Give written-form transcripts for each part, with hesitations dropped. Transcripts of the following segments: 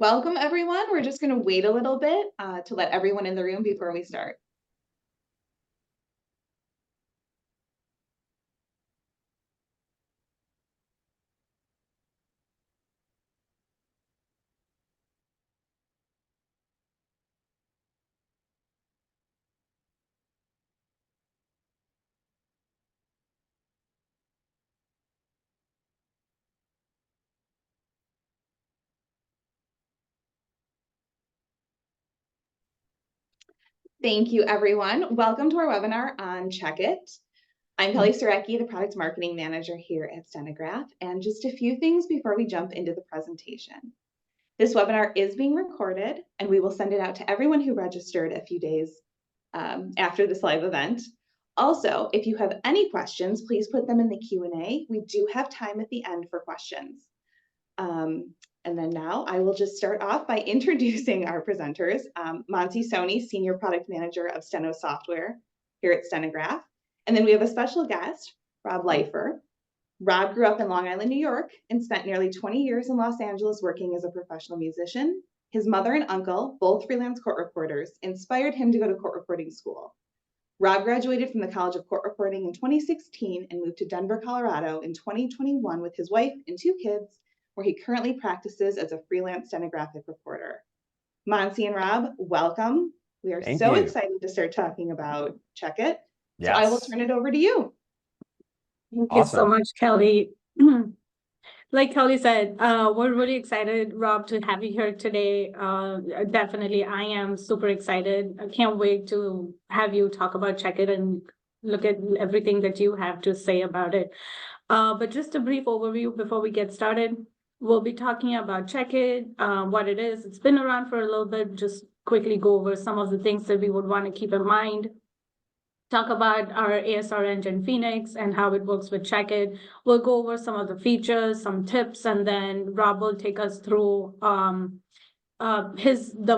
Welcome, everyone. We're just going to wait a little bit to let everyone in the room before we start. Thank you, everyone. Welcome to our webinar on Check It. I'm Kelly Surecki, the Product Marketing Manager here at Stenograph, and just a few things before we jump into the presentation. This webinar is being recorded, and we will send it out to everyone who registered a few days after this live event. Also, if you have any questions, please put them in the Q&A. We do have time at the end for questions. And then now I will just start off by introducing our presenters. Mansi Soni, Senior Product Manager of Steno Software here at Stenograph. And then we have a special guest, Rob Leifer. Rob grew up in Long Island, New York, and spent nearly 20 years in Los Angeles working as a professional musician. His mother and uncle, both freelance court reporters, inspired him to go to court reporting school. Rob graduated from the College of Court Reporting in 2016 and moved to Denver, Colorado in 2021 with his wife and 2 kids, where he currently practices as a freelance stenographic reporter. Mansi and Rob, welcome. We are so excited to start talking about Check It. Yes. So I will turn it over to you. Thank you so much, Kelly. Like Kelly said, we're really excited, Rob, to have you here today. Definitely, I am super excited. I can't wait to have you talk about Check It and look at everything that you have to say about it. But just a brief overview before we get started. We'll be talking about Check It, what it is. It's been around for a little bit. Just quickly go over some of the things that we would want to keep in mind. Talk about our ASR engine Phoenix and how it works with Check It. We'll go over some of the features, some tips, and then Rob will take us through the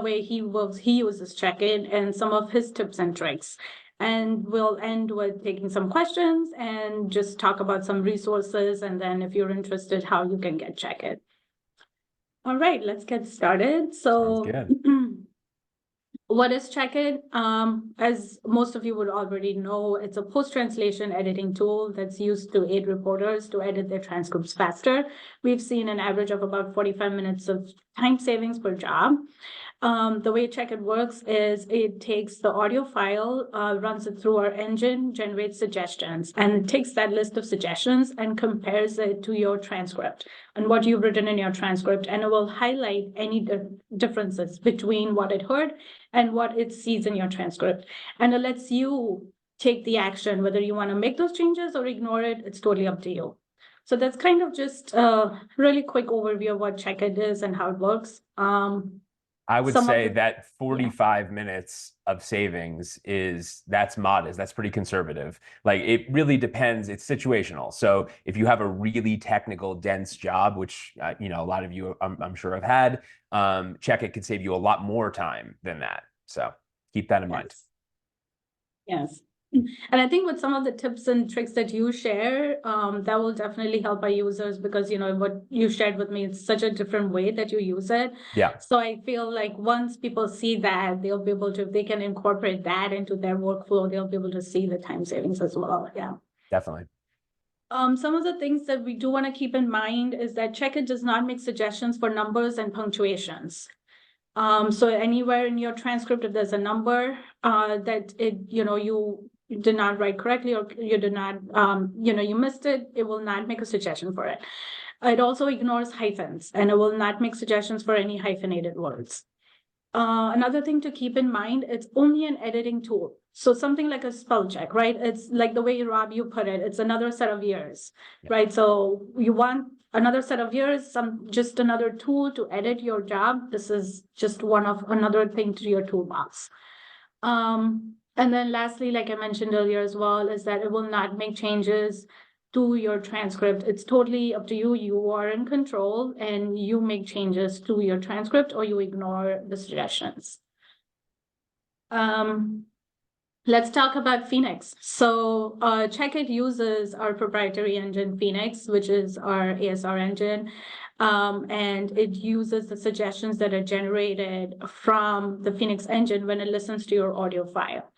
way he works. He uses Check It and some of his tips and tricks. And we'll end with taking some questions and just talk about some resources. And then if you're interested, how you can get Check It. All right, let's get started. So what is Check It? As most of you would already know, it's a post-translation editing tool that's used to aid reporters to edit their transcripts faster. We've seen an average of about 45 minutes of time savings per job. The way Check It works is it takes the audio file, runs it through our engine, generates suggestions, and it takes that list of suggestions and compares it to your transcript and what you've written in your transcript, and it will highlight any differences between what it heard and what it sees in your transcript. And it lets you take the action, whether you want to make those changes or ignore it, it's totally up to you. So that's kind of just a really quick overview of what Check It is and how it works. I would say that 45 minutes of savings that's modest. That's pretty conservative. Like, it really depends. It's situational. So if you have a really technical, dense job, which, a lot of you, I'm sure have had, Check It could save you a lot more time than that. So keep that in mind. Yes. And I think with some of the tips and tricks that you share, that will definitely help our users because, what you shared with me, it's such a different way that you use it. Yeah. So I feel like once people see that, they'll be able to, if they can incorporate that into their workflow, they'll be able to see the time savings as well. Yeah. Definitely. Some of the things that we do want to keep in mind is that Check It does not make suggestions for numbers and punctuations. So anywhere in your transcript, if there's a number that you did not write correctly or you did not, you missed it, it will not make a suggestion for it. It also ignores hyphens and it will not make suggestions for any hyphenated words. Another thing to keep in mind, it's only an editing tool. So something like a spell check, right? It's like the way, Rob, you put it, it's another set of years, right? So you want another set of years, just another tool to edit your job. This is just another thing to your toolbox. And then lastly, like I mentioned earlier as well, is that it will not make changes to your transcript. It's totally up to you. You are in control and you make changes to your transcript or you ignore the suggestions. let's talk about Phoenix. So Checkit uses our proprietary engine Phoenix, which is our ASR engine. And it uses the suggestions that are generated from the Phoenix engine when it listens to your audio file.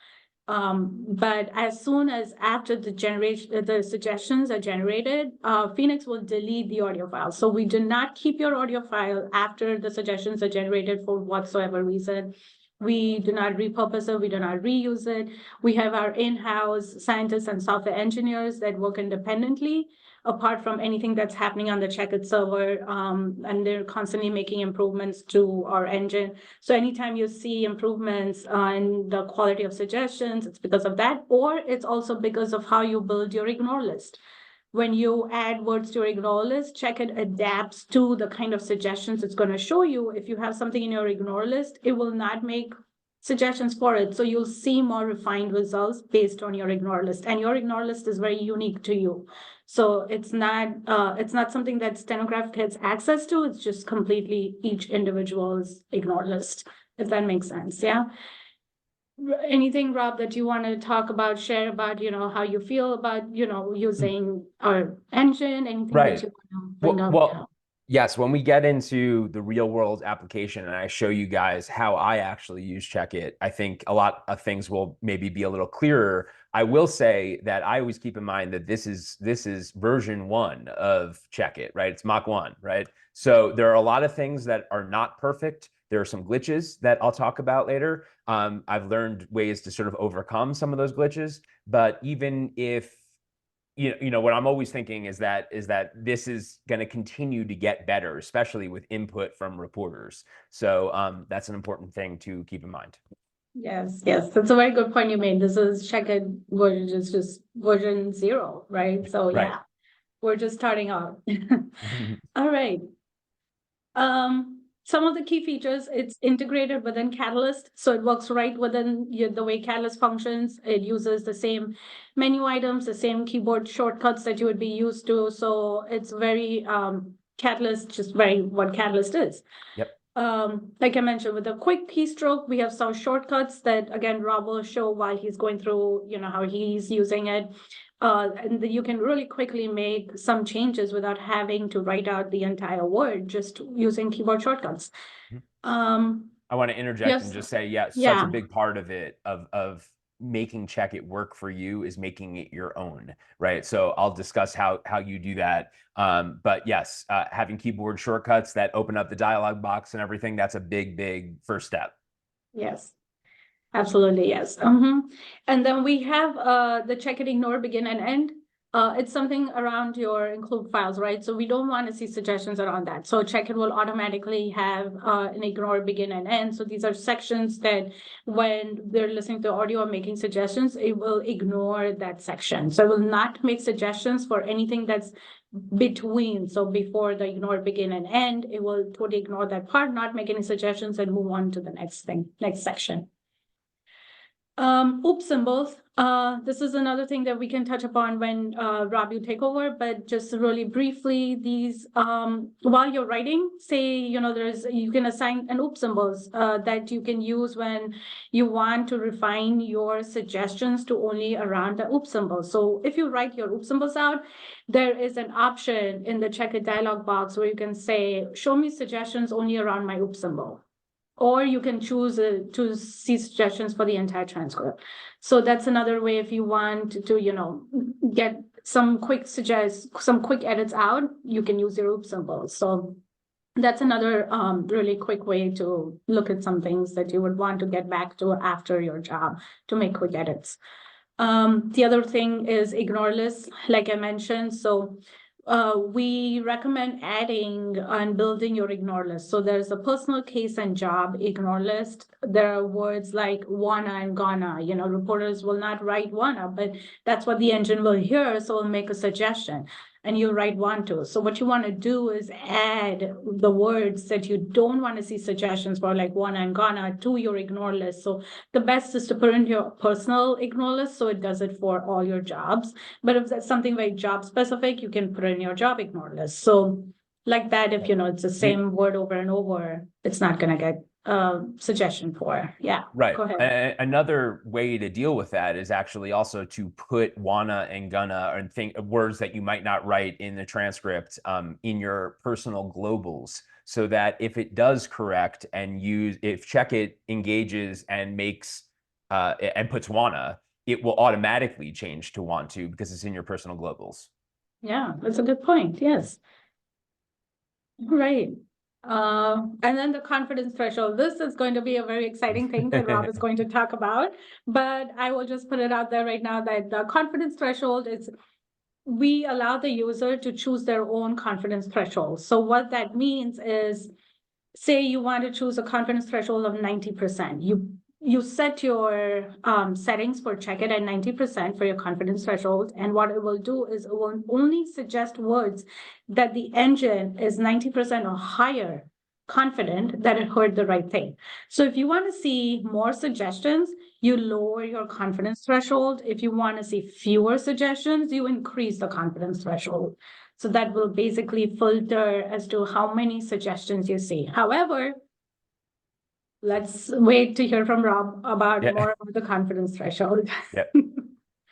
But as soon as after the suggestions are generated, Phoenix will delete the audio file. So we do not keep your audio file after the suggestions are generated for whatsoever reason. We do not repurpose it. We do not reuse it. We have our in-house scientists and software engineers that work independently, apart from anything that's happening on the Checkit server, and they're constantly making improvements to our engine. So anytime you see improvements in the quality of suggestions, it's because of that, or it's also because of how you build your ignore list. When you add words to your ignore list, Checkit adapts to the kind of suggestions it's going to show you. If you have something in your ignore list, it will not make suggestions for it. So you'll see more refined results based on your ignore list. And your ignore list is very unique to you. So it's not something that Stenograph gets access to. It's just completely each individual's ignore list, if that makes sense. Yeah. Anything, Rob, that you want to talk about, share about, how you feel about, using our engine, anything Right. that you want to bring up? Well, yes, when we get into the real world application and I show you guys how I actually use Checkit, I think a lot of things will maybe be a little clearer. I will say that I always keep in mind that this is version 1 of Checkit, right? It's Mach 1, right? So there are a lot of things that are not perfect. There are some glitches that I'll talk about later. I've learned ways to sort of overcome some of those glitches, but even if what I'm always thinking is that this is going to continue to get better, especially with input from reporters. So that's an important thing to keep in mind. Yes, that's a very good point you made. This is Checkit version, just version 0, right? So Right. yeah, we're just starting out. All right. Some of the key features, it's integrated within Catalyst. So it works right within the way Catalyst functions. It uses the same menu items, the same keyboard shortcuts that you would be used to. So it's very Catalyst, just very what Catalyst is. Yep. Like I mentioned, with a quick keystroke, we have some shortcuts that, again, Rob will show while he's going through, how he's using it. And you can really quickly make some changes without having to write out the entire word, just using keyboard shortcuts. I want to interject and just say, such a big part of it, of making Checkit work for you is making it your own, right? So I'll discuss how you do that. But yes, having keyboard shortcuts that open up the dialog box and everything, that's a big first step. Yes. Absolutely, yes. And then we have the Checkit ignore begin and end. It's something around your include files, right? So we don't want to see suggestions around that. So Checkit will automatically have an ignore begin and end. So these are sections that when they're listening to audio or making suggestions, it will ignore that section. So it will not make suggestions for anything that's between. So before the ignore begin and end, it will totally ignore that part, not make any suggestions, and move on to the next section. Oops symbols. This is another thing that we can touch upon when Rob, you take over, but just really briefly, these while you're writing, say, you can assign an oops symbols that you can use when you want to refine your suggestions to only around the oops symbols. So if you write your oops symbols out, there is an option in the Checkit dialog box where you can say, show me suggestions only around my oops symbol. Or you can choose to see suggestions for the entire transcript. So that's another way if you want to, get some quick edits out, you can use your oops symbols. So that's another really quick way to look at some things that you would want to get back to after your job to make quick edits. The other thing is ignore lists, like I mentioned. So we recommend adding and building your ignore list. So there's a personal case and job ignore list. There are words like wanna and gonna. Reporters will not write wanna, but that's what the engine will hear. So it'll make a suggestion and you write want to. So what you want to do is add the words that you don't want to see suggestions for, like wanna and gonna, to your ignore list. So the best is to put in your personal ignore list so it does it for all your jobs. But if that's something very job specific, you can put in your job ignore list. So like that, if it's the same word over and over, it's not going to get suggestion for. Yeah, Right. go ahead. Another way to deal with that is actually also to put wanna and gonna and think words that you might not write in the transcript in your personal globals, so that if it does correct and if Check-It engages and makes and puts wanna, it will automatically change to want to because it's in your personal globals. Yeah, that's a good point. Yes. Right. And then the confidence threshold. This is going to be a very exciting thing that Rob is going to talk about, but I will just put it out there right now that the confidence threshold is, we allow the user to choose their own confidence threshold. So what that means is, say you want to choose a confidence threshold of 90%. You set your settings for Check-It at 90% for your confidence threshold. And what it will do is it will only suggest words that the engine is 90% or higher confident that it heard the right thing. So if you want to see more suggestions, you lower your confidence threshold. If you want to see fewer suggestions, you increase the confidence threshold. So that will basically filter as to how many suggestions you see. However, let's wait to hear from Rob about more about the confidence threshold. Yeah.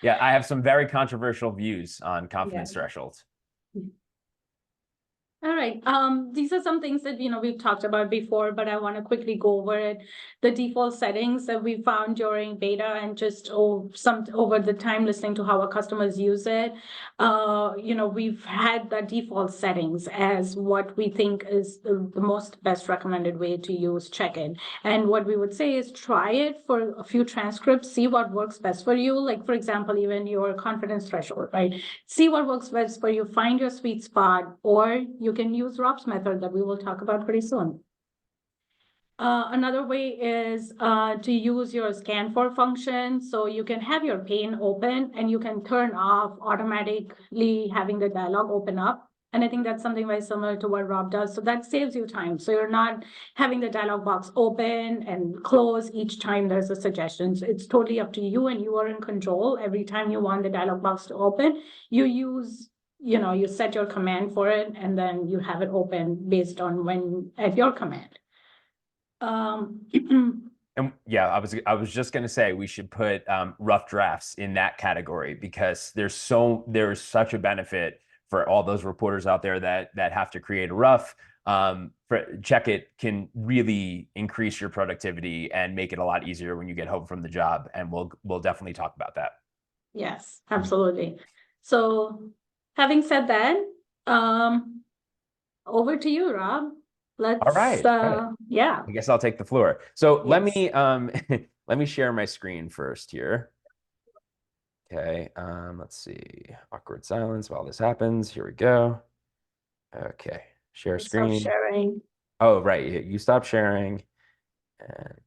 Yeah, I have some very controversial views on confidence thresholds. All right. These are some things that, we've talked about before, but I want to quickly go over it. The default settings that we found during beta and just over the time listening to how our customers use it. We've had the default settings as what we think is the most best recommended way to use Check-It. And what we would say is try it for a few transcripts, see what works best for you. Like, for example, even your confidence threshold, right? See what works best for you, find your sweet spot, or you can use Rob's method that we will talk about pretty soon. Another way is to use your scan for function. So you can have your pane open and you can turn off automatically having the dialog open up. And I think that's something very similar to what Rob does. So that saves you time. So you're not having the dialog box open and close each time there's a suggestion. So it's totally up to you and you are in control. Every time you want the dialog box to open, you set your command for it and then you have it open based on at your command. And yeah, I was just gonna say we should put rough drafts in that category because there's such a benefit for all those reporters out there that have to create a rough. Check-It can really increase your productivity and make it a lot easier when you get home from the job, and we'll definitely talk about that. Yes, absolutely. So having said that, over to you, Rob. All right. Yeah. I guess I'll take the floor. So let me let me share my screen first here. Okay, let's see. Awkward silence while this happens. Here we go. Okay, share screen. Stop sharing. Oh, right. You stop sharing. And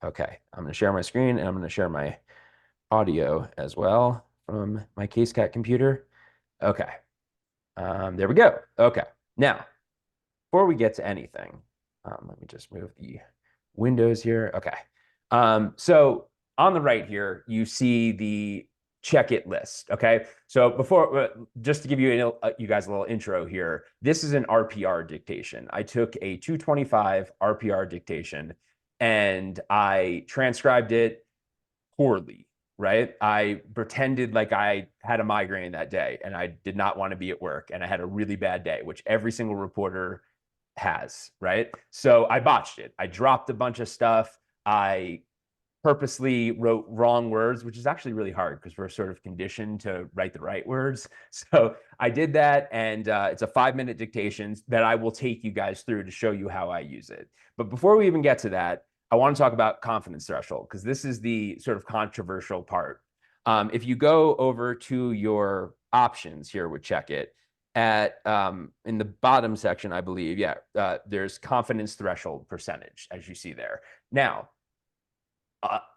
okay, I'm going to share my screen and I'm going to share my audio as well from my CaseCat computer. Okay, there we go. Okay, now before we get to anything, let me just move the windows here. Okay, so on the right here, you see the Check-It list. Okay, so before, just to give you you guys a little intro here, this is an RPR dictation. I took a 225 RPR dictation and I transcribed it poorly. Right? I pretended like I had a migraine that day and I did not want to be at work and I had a really bad day, which every single reporter has, right? So I botched it. I dropped a bunch of stuff. I purposely wrote wrong words, which is actually really hard because we're sort of conditioned to write the right words. So I did that, and it's a 5-minute dictation that I will take you guys through to show you how I use it. But before we even get to that, I want to talk about confidence threshold because this is the sort of controversial part. If you go over to your options here with Check-It, in the bottom section, I believe, there's confidence threshold percentage, as you see there. Now,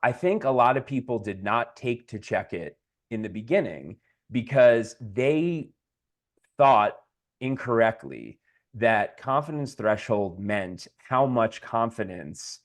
I think a lot of people did not take to Check-It in the beginning because they thought incorrectly that confidence threshold meant how much confidence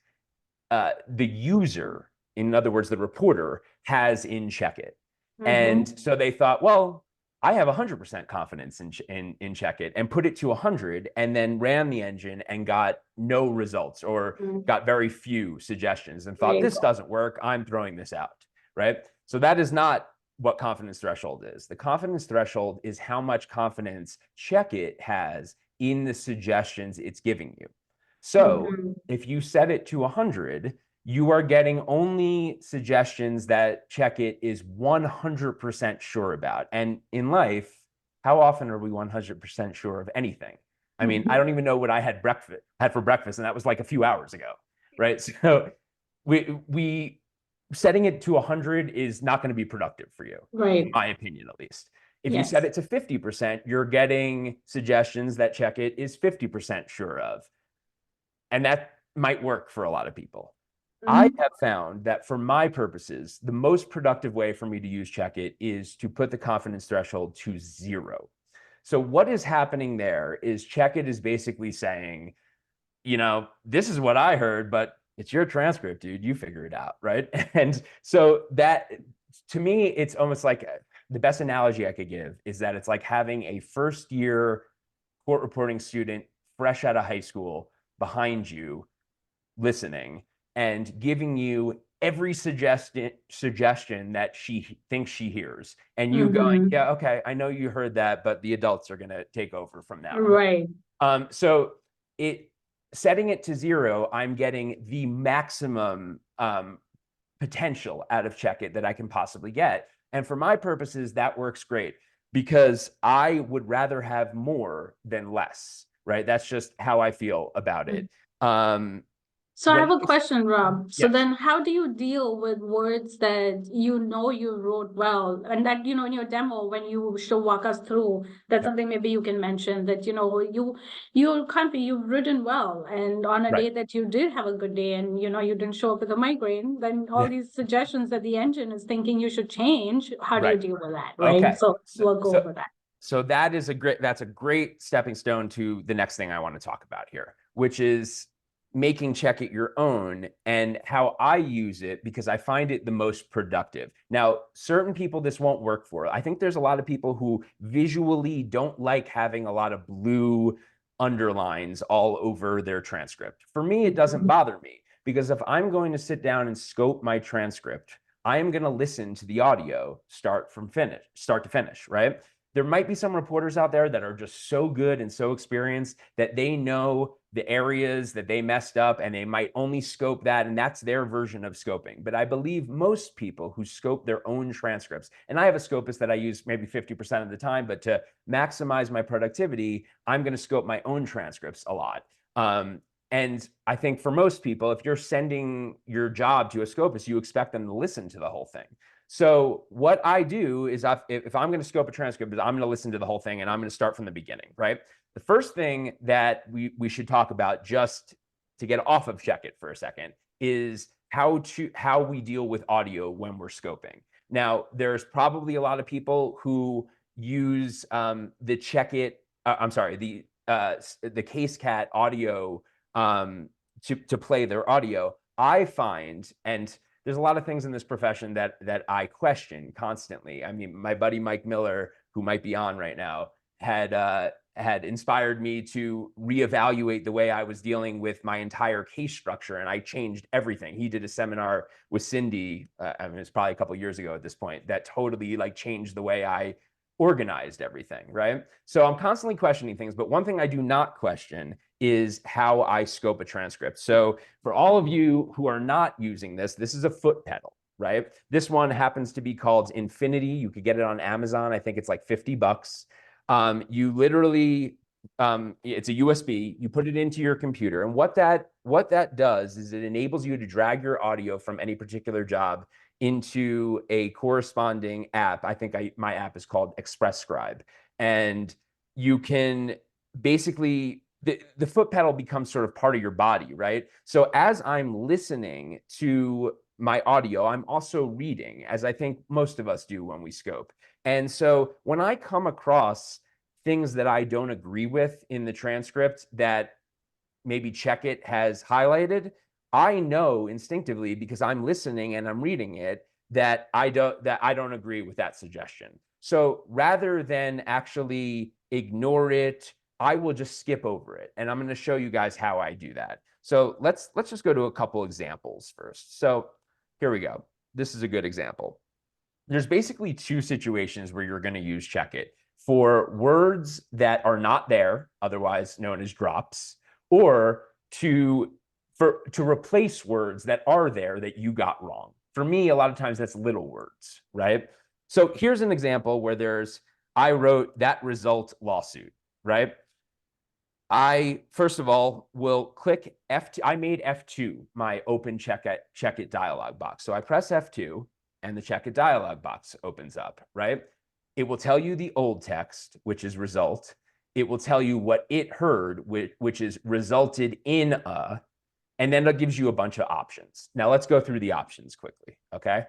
the user, in other words, the reporter, has in Check-It. And so they thought, well, I have 100% confidence in Check-It, and put it to 100 and then ran the engine and got no results, or got very few suggestions, and thought, this doesn't work, I'm throwing this out, right? So that is not what confidence threshold is. The confidence threshold is how much confidence Check-It has in the suggestions it's giving you. So if you set it to 100, you are getting only suggestions that Check-It is 100% sure about. And in life, how often are we 100% sure of anything? I mean, I don't even know what I had for breakfast, and that was like a few hours ago, right? So we setting it to 100 is not going to be productive for you, in my opinion, at least. If you set it to 50%, you're getting suggestions that Check-It is 50% sure of. And that might work for a lot of people. I have found that for my purposes, the most productive way for me to use Check-It is to put the confidence threshold to 0. So what is happening there is Check-It is basically saying, this is what I heard, but it's your transcript, dude. You figure it out, right? And so that, to me, it's almost like, the best analogy I could give is that it's like having a first-year court reporting student fresh out of high school behind you, listening and giving you every suggestion that she thinks she hears, and you going, yeah, okay, I know you heard that, but the adults are going to take over from now. Right. So setting it to 0, I'm getting the maximum potential out of Check-It that I can possibly get. And for my purposes, that works great, because I would rather have more than less, right? That's just how I feel about it. So I have a question, Rob. So Yes. then how do you deal with words that you wrote well, and that, in your demo, when you should walk us through, that's something maybe you can mention, that, you've written well, and on a day that you did have a good day and, you didn't show up with a migraine, then all these suggestions that the engine is thinking you should change, how do you deal with that, right? Okay. So we'll go over that. So that's a great stepping stone to the next thing I want to talk about here, which is making Check-It your own, and how I use it, because I find it the most productive. Now, certain people this won't work for. I think there's a lot of people who visually don't like having a lot of blue underlines all over their transcript. For me, it doesn't bother me, because if I'm going to sit down and scope my transcript, I am going to listen to the audio start to finish, right? There might be some reporters out there that are just so good and so experienced that they know the areas that they messed up, and they might only scope that, and that's their version of scoping. But I believe most people who scope their own transcripts, and I have a Scopus that I use maybe 50% of the time, but to maximize my productivity, I'm going to scope my own transcripts a lot. And I think for most people, if you're sending your job to a Scopus, you expect them to listen to the whole thing. So what I do is, if I'm going to scope a transcript, I'm going to listen to the whole thing, and I'm going to start from the beginning, right? The first thing that we should talk about, just to get off of Check-It for a second, is how we deal with audio when we're scoping. Now, there's probably a lot of people who use the Check-It, the CaseCat audio to play their audio. I find, and there's a lot of things in this profession that I question constantly. I mean, my buddy Mike Miller, who might be on right now, had inspired me to reevaluate the way I was dealing with my entire case structure, and I changed everything. He did a seminar with Cindy, I mean, it's probably a couple of years ago at this point, that totally changed the way I organized everything, right? So I'm constantly questioning things, but one thing I do not question is how I scope a transcript. So for all of you who are not using this is a foot pedal, right? This one happens to be called Infinity. You could get it on Amazon. I think it's like $50. You literally, it's a USB, you put it into your computer. And what that does is it enables you to drag your audio from any particular job into a corresponding app. I think my app is called Express Scribe. And you can basically, the foot pedal becomes sort of part of your body, right? So as I'm listening to my audio, I'm also reading, as I think most of us do when we scope. And so when I come across things that I don't agree with in the transcript that maybe Check-It has highlighted, I know instinctively, because I'm listening and I'm reading it, that I don't agree with that suggestion. So rather than actually ignore it, I will just skip over it. And I'm going to show you guys how I do that. So let's just go to a couple examples first. So here we go. This is a good example. There's basically two situations where you're going to use check it for words that are not there, otherwise known as drops, or to replace words that are there that you got wrong. For me, a lot of times that's little words, right? So here's an example where I wrote that result lawsuit, right? I, first of all, will click F2. I made F2 my open check it dialog box. So I press F2 and the check it dialog box opens up, right? It will tell you the old text, which is result. It will tell you what it heard, which is resulted in a, and then it gives you a bunch of options. Now let's go through the options quickly, okay?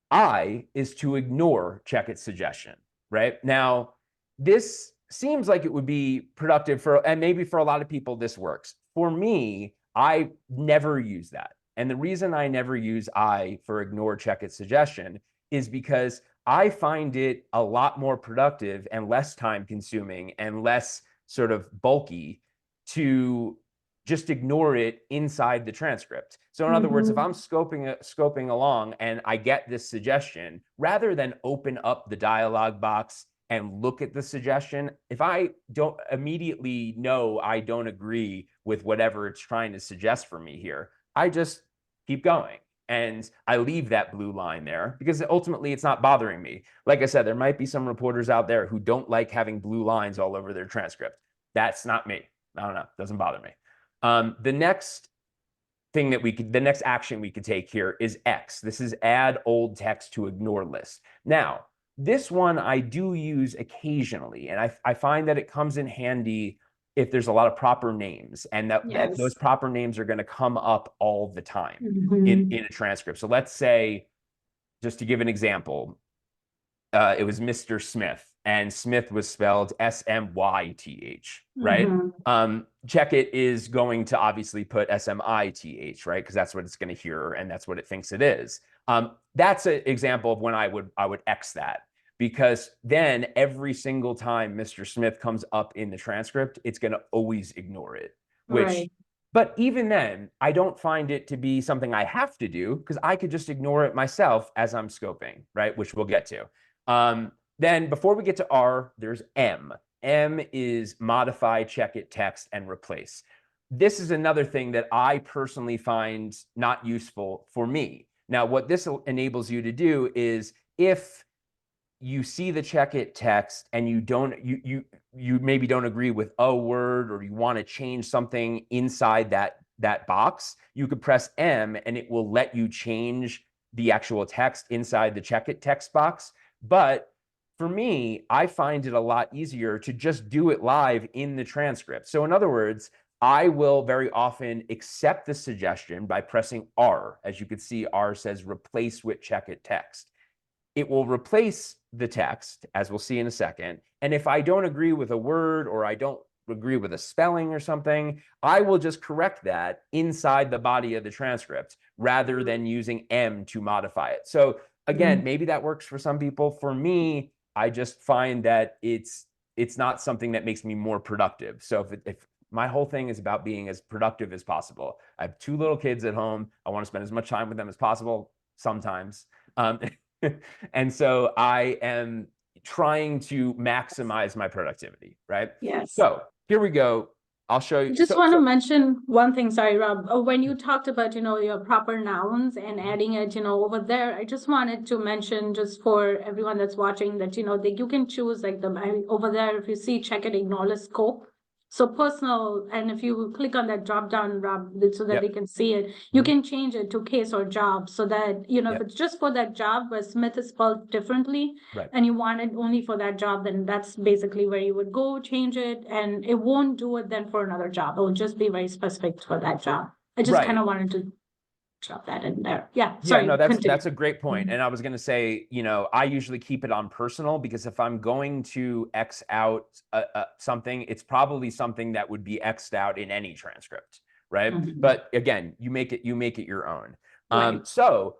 I is to ignore check it suggestion, right? Now, this seems like it would be productive and maybe for a lot of people this works. For me, I never use that. And the reason I never use I for ignore check it suggestion is because I find it a lot more productive and less time consuming and less sort of bulky to just ignore it inside the transcript. So in other words, if I'm scoping along and I get this suggestion, rather than open up the dialog box and look at the suggestion, if I don't immediately know I don't agree with whatever it's trying to suggest for me here, I just keep going. And I leave that blue line there because ultimately it's not bothering me. Like I said, there might be some reporters out there who don't like having blue lines all over their transcript. That's not me. I don't know. Doesn't bother me. The next action we could take here is X. This is add old text to ignore list. Now, this one I do use occasionally, and I find that it comes in handy if there's a lot of proper names, and that those proper names are going to come up all the time in a transcript. So let's say, just to give an example, it was Mr. Smith, and Smith was spelled S-M-Y-T-H, right? Check it is going to obviously put S-M-I-T-H, right? Because that's what it's going to hear, and that's what it thinks it is. That's an example of when I would X that, because then every single time Mr. Smith comes up in the transcript, it's going to always ignore it. But even then, I don't find it to be something I have to do because I could just ignore it myself as I'm scoping, right? Which we'll get to. Then before we get to R, there's M. M is modify, check it, text, and replace. This is another thing that I personally find not useful for me. Now, what this enables you to do is if you see the check it text and you maybe don't agree with a word, or you want to change something inside that box, you could press M and it will let you change the actual text inside the check it text box. But for me, I find it a lot easier to just do it live in the transcript. So in other words, I will very often accept the suggestion by pressing R. As you can see, R says replace with check it text. It will replace the text, as we'll see in a second. And if I don't agree with a word, or I don't agree with a spelling or something, I will just correct that inside the body of the transcript rather than using M to modify it. So again, maybe that works for some people. For me, I just find that it's not something that makes me more productive. So if my whole thing is about being as productive as possible. I have 2 little kids at home. I want to spend as much time with them as possible sometimes. And so I am trying to maximize my productivity, right? Yes. So here we go. I'll show you. I just want to mention one thing, sorry, Rob. When you talked about, your proper nouns and adding it, over there, I just wanted to mention, just for everyone that's watching, that, that you can choose like over there, if you see check it, ignore list scope. So personal, and if you click on that drop down, Rob, so that they can see it, you can change it to case or job, so that, if it's just for that job where Smith is spelled differently, and you want it only for that job, then that's basically where you would go change it, and it won't do it then for another job. It will just be very specific for that job. I just kind of wanted to drop that in there. Sorry. No, that's a great point. And I was going to say, I usually keep it on personal, because if I'm going to X out something, it's probably something that would be X'd out in any transcript, right? But again, you make it your own. So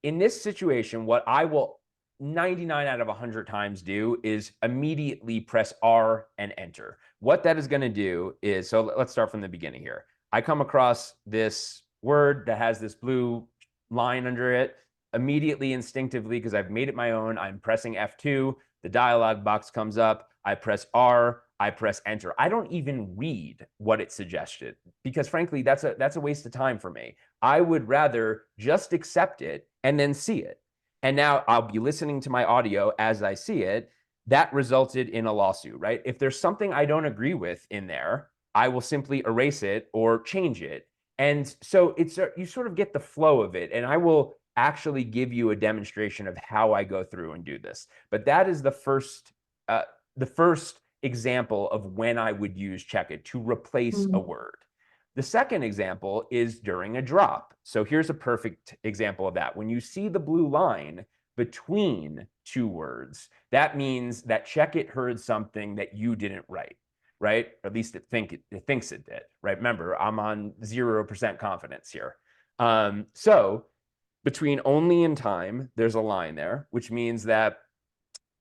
in this situation, what I will 99 out of 100 times do is immediately press R and enter. What that is going to do is, so let's start from the beginning here. I come across this word that has this blue line under it. Immediately, instinctively, because I've made it my own, I'm pressing F2. The dialog box comes up. I press R. I press enter. I don't even read what it suggested because, frankly, that's a waste of time for me. I would rather just accept it and then see it. And now I'll be listening to my audio as I see it. That resulted in a lawsuit, right? If there's something I don't agree with in there, I will simply erase it or change it. And so it's you sort of get the flow of it. And I will actually give you a demonstration of how I go through and do this. But that is the first example of when I would use Checkit to replace a word. The second example is during a drop. So here's a perfect example of that. When you see the blue line between two words, that means that Checkit heard something that you didn't write, right? Or at least it thinks it did, right? Remember, I'm on 0% confidence here. So between only and time, there's a line there, which means that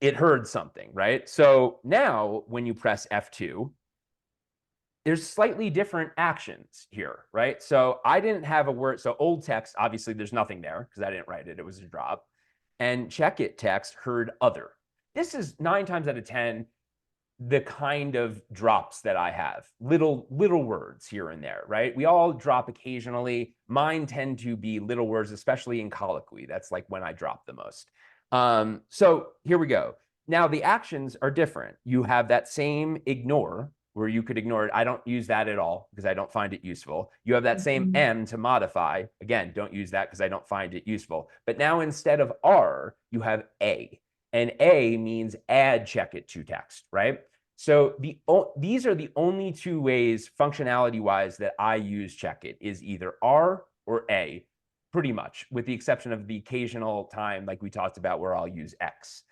it heard something, right? So now when you press F2, there's slightly different actions here, right? So I didn't have a word. So old text, obviously there's nothing there because I didn't write it. It was a drop. And Checkit text heard other. This is 9 times out of 10 the kind of drops that I have. Little words here and there, right? We all drop occasionally. Mine tend to be little words, especially in colloquy. That's like when I drop the most. So here we go. Now the actions are different. You have that same ignore, where you could ignore it. I don't use that at all because I don't find it useful. You have that same M to modify. Again, don't use that because I don't find it useful. But now instead of R, you have A. And A means add Checkit to text, right? So these are the only two ways, functionality-wise, that I use Checkit is either R or A, pretty much, with the exception of the occasional time, like we talked about, where I'll use X.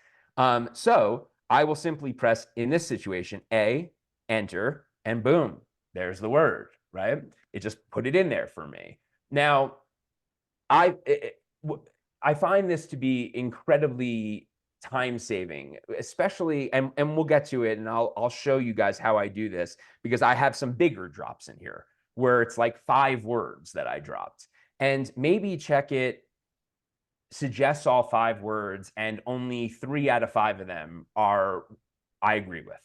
So I will simply press, in this situation, A, enter, and boom, there's the word, right? It just put it in there for me. Now, I find this to be incredibly time-saving, especially, and we'll get to it, and I'll show you guys how I do this, because I have some bigger drops in here, where it's like 5 words that I dropped. And maybe Checkit suggests all 5 words, and only 3 out of 5 of them I agree with.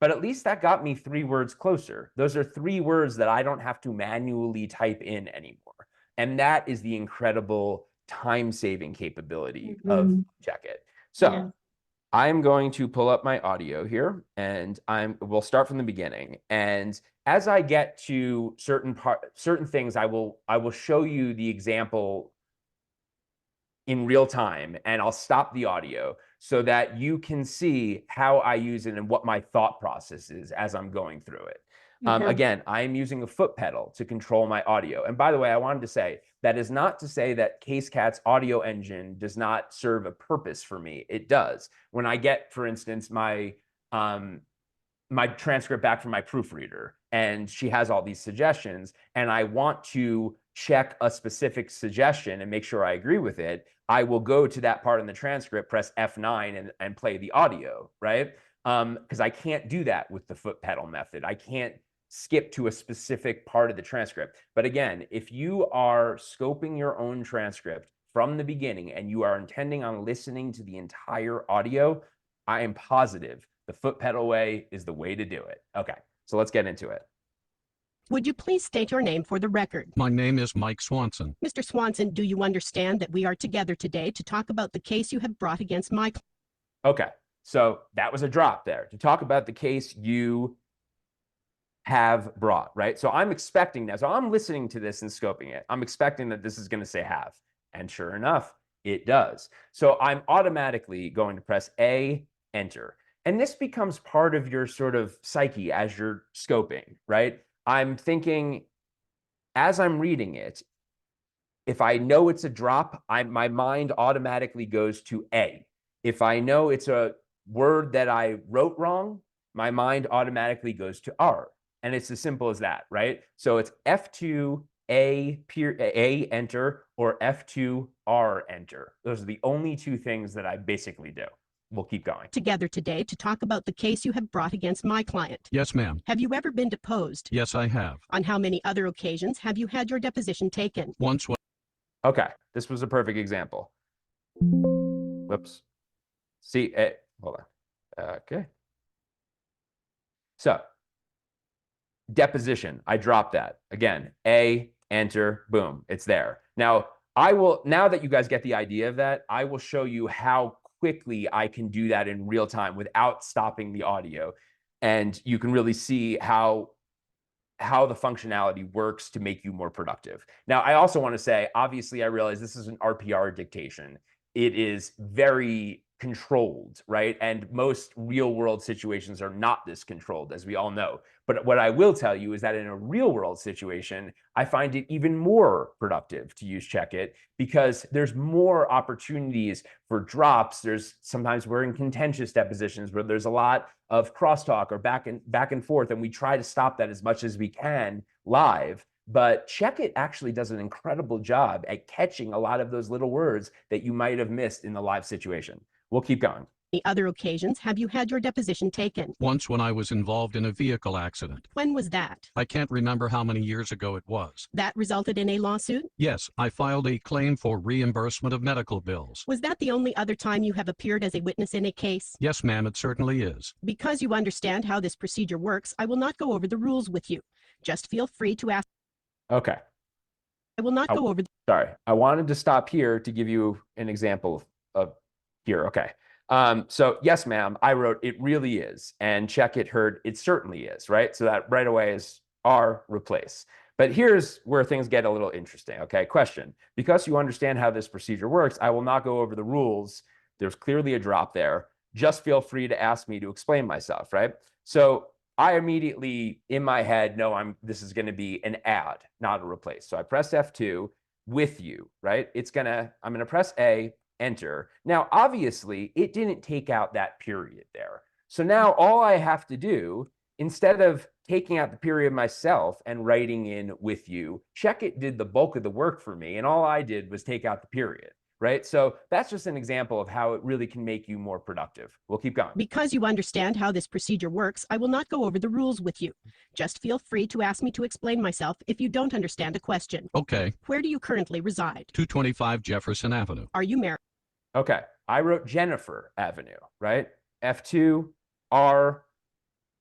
But at least that got me 3 words closer. Those are 3 words that I don't have to manually type in anymore. And that is the incredible time-saving capability of Checkit. So I'm going to pull up my audio here, and we'll start from the beginning. And as I get to certain things, I will show you the example in real time, and I'll stop the audio so that you can see how I use it and what my thought process is as I'm going through it. Again, I'm using a foot pedal to control my audio. And by the way, I wanted to say, that is not to say that CaseCat's audio engine does not serve a purpose for me. It does. When I get, for instance, my transcript back from my proofreader, and she has all these suggestions, and I want to check a specific suggestion and make sure I agree with it, I will go to that part in the transcript, press F9 and play the audio, right? Because I can't do that with the foot pedal method. I can't skip to a specific part of the transcript. But again, if you are scoping your own transcript from the beginning and you are intending on listening to the entire audio, I am positive the foot pedal way is the way to do it. Okay, so let's get into it. Would you please state your name for the record? My name is Mike Swanson. Mr. Swanson, do you understand that we are together today to talk about the case you have brought against my client? Okay, so that was a drop there to talk about the case you have brought, right? So I'm expecting that. So I'm listening to this and scoping it. I'm expecting that this is going to say have. And sure enough, it does. So I'm automatically going to press A, enter. And this becomes part of your sort of psyche as you're scoping, right? I'm thinking, as I'm reading it, if I know it's a drop, my mind automatically goes to A. If I know it's a word that I wrote wrong, my mind automatically goes to R. And it's as simple as that, right? So it's F2, A enter or F2 R enter. Those are the only two things that I basically do. We'll keep going. Together today to talk about the case you have brought against my client. Yes, ma'am. Have you ever been deposed? Yes, I have. On how many other occasions have you had your deposition taken? Once when Okay, this was a perfect example. Whoops. See, hold on. Okay. So, deposition, I dropped that. Again, A, enter, boom, it's there. Now, now that you guys get the idea of that, I will show you how quickly I can do that in real time without stopping the audio. And you can really see how the functionality works to make you more productive. Now, I also want to say, obviously, I realize this is an RPR dictation. It is very controlled, right? And most real world situations are not this controlled, as we all know. But what I will tell you is that in a real world situation, I find it even more productive to use Checkit because there's more opportunities for drops. There's sometimes we're in contentious depositions where there's a lot of crosstalk or back and forth, and we try to stop that as much as we can live. But Checkit actually does an incredible job at catching a lot of those little words that you might have missed in the live situation. We'll keep going. The other occasions have you had your deposition taken? once when I was involved in a vehicle accident. When was that? I can't remember how many years ago it was. That resulted in a lawsuit? Yes, I filed a claim for reimbursement of medical bills. Was that the only other time you have appeared as a witness in a case? Yes, ma'am, it certainly is. Because you understand how this procedure works, I will not go over the rules with you. Just feel free to ask. Okay. I will not go over. Sorry, I wanted to stop here to give you an example of here. Okay. So yes, ma'am, I wrote, it really is. And Checkit heard, it certainly is, right? So that right away is R replace. But here's where things get a little interesting. Okay, question. Because you understand how this procedure works, I will not go over the rules. There's clearly a drop there. Just feel free to ask me to explain myself, right? So I immediately, in my head, know this is going to be an add, not a replace. So I press F2 with you, right? I'm going to press A, enter. Now, obviously, it didn't take out that period there. So now all I have to do, instead of taking out the period myself and writing in with you, Checkit did the bulk of the work for me, and all I did was take out the period, right? So that's just an example of how it really can make you more productive. We'll keep going. Because you understand how this procedure works, I will not go over the rules with you. Just feel free to ask me to explain myself if you don't understand a question. Okay, Where do you currently reside? 225 Jefferson Avenue. Are you married? Okay, I wrote Jennifer Avenue, right? F2, R.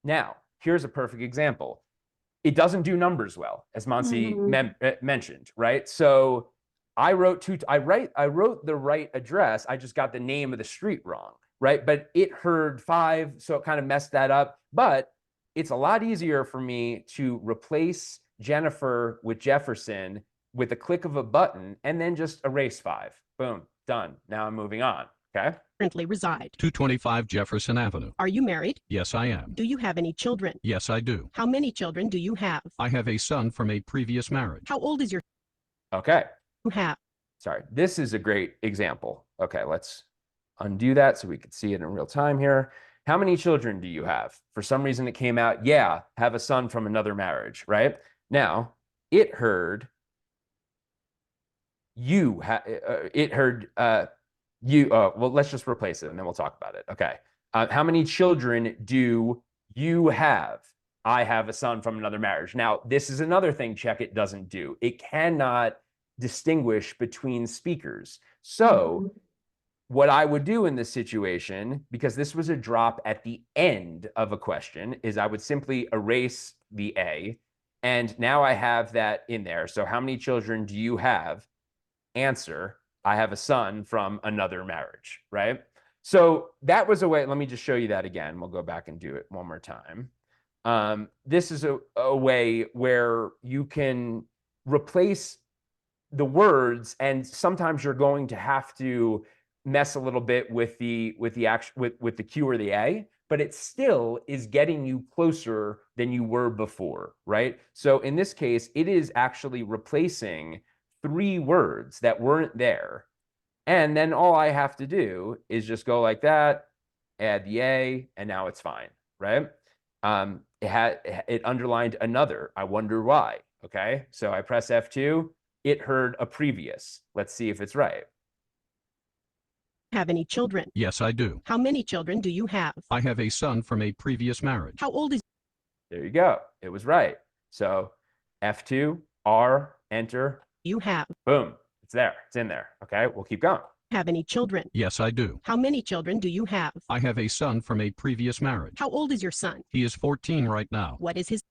Now, here's a perfect example. It doesn't do numbers well, as Monsi mentioned, right? So I wrote I wrote the right address. I just got the name of the street wrong, right? But it heard 5, so it kind of messed that up. But it's a lot easier for me to replace Jennifer with Jefferson with a click of a button and then just erase 5. Boom, done. Now I'm moving on. Okay. Currently reside? 225 Jefferson Avenue. Are you married? Yes, I am. Do you have any children? Yes, I do. How many children do you have? I have a son from a previous marriage. How old is your Okay. you have? Sorry. This is a great example. Okay, let's undo that so we can see it in real time here. How many children do you have? For some reason it came out, yeah, have a son from another marriage, right? Now, it heard well, let's just replace it and then we'll talk about it. Okay. How many children do you have? I have a son from another marriage. Now, this is another thing Checkit doesn't do. It cannot distinguish between speakers. So what I would do in this situation, because this was a drop at the end of a question, is I would simply erase the A. And now I have that in there. So how many children do you have? Answer, I have a son from another marriage, right? So that was a way, let me just show you that again. We'll go back and do it one more time. This is a way where you can replace the words, and sometimes you're going to have to mess a little bit with the Q or the A, but it still is getting you closer than you were before, right? So in this case, it is actually replacing 3 words that weren't there. And then all I have to do is just go like that, add the A, and now it's fine, right? It underlined another. I wonder why. Okay, so I press F2. It heard a previous. Let's see if it's right. Have any children? Yes, I do. How many children do you have? I have a son from a previous marriage. How old is There you go. It was right. So F2, R, enter, you have? boom. It's there. It's in there. Okay, we'll keep going. Have any children? Yes, I do. How many children do you have? I have a son from a previous marriage. How old is your son? He is 14 right now. What is his?